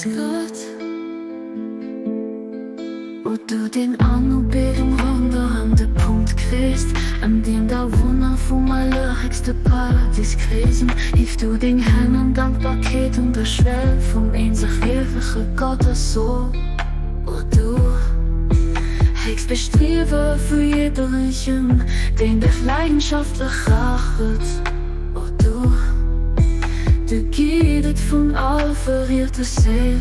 Gott, wo du den Anbeten an den Punkt kriegst, an dem der Wunder vom allerhöchsten Paradies krisen. Hief du den Händen Dankbarkeit und der Schwell vom einzig ewigen Gott so, wo du hegst bestreben für jederchen, den dich leidenschaftlich rachet, wo du gehst von all verrierter Seele.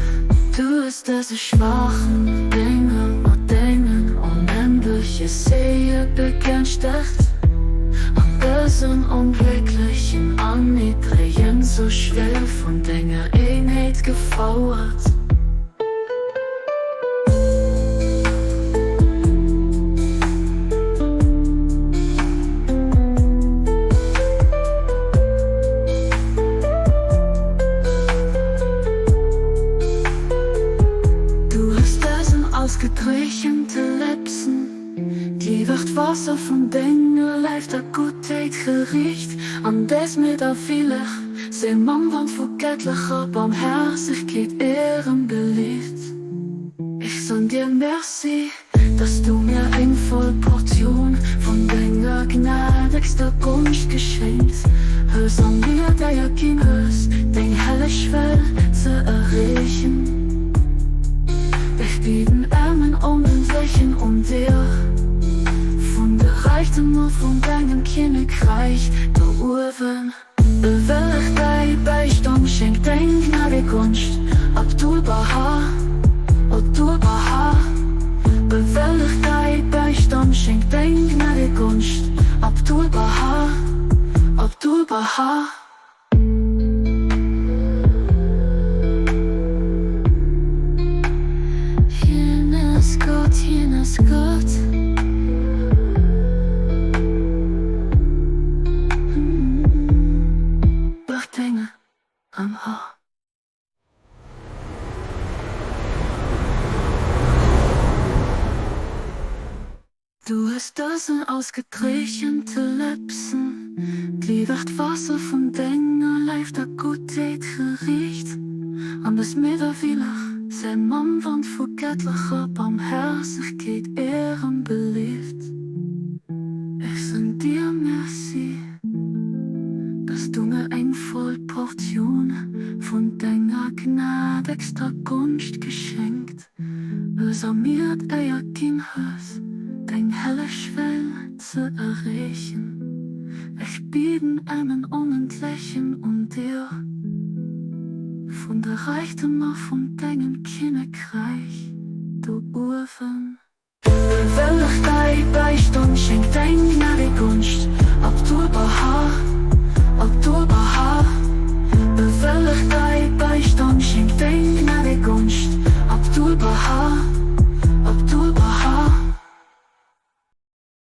Du hast diese schwachen Dinge und Dingen unendliche Seele bekennst echt. An diesen unglücklichen Anniedrigen so schwer von deiner Einheit gefauert. Ausgetrichente Läpsen, die wird Wasser von Dingen, leif der Gutheit gericht. An des mit der vieler, se Mann van vergettlicher Barmherzigkeit Ehren beliebt. Ich sag dir merci, dass du mir ein voll Portion von deiner gnädigster Gunst geschenkt. Hörst an mir, der ja kein hörst, den helle Schwell zu erreichen. Ich bieten Armen unendlichen dir, von der Reichtum und von deinem Königreich, der Urwen. Will ich dein Beistand schenkt dein gnädige Gunst, Abdul Baha, Abdul Baha. Will ich dein Beistand schenkt dein gnädige Gunst, Abdul Baha, Abdul Baha. Jenes Gott, Dinge am Haar. Du hast Dosen ausgetrichente Läpsen, die wird Wasser von Dingen, leif der Gutheit gericht. An das Mitterwillig, sein Mann van vergettlicher Barmherzigkeit Ehren beliebt. Ich sag dir merci, dass du mir ein voll Portion von deiner gnädigster Gunst geschenkt. Es armiert ja kein Haus, dein helle Schwell zu erreichen. Ich bieten einen unendlichen dir, von der Reichtum von deinem Königreich, du Urwen. Will ich dein Beistand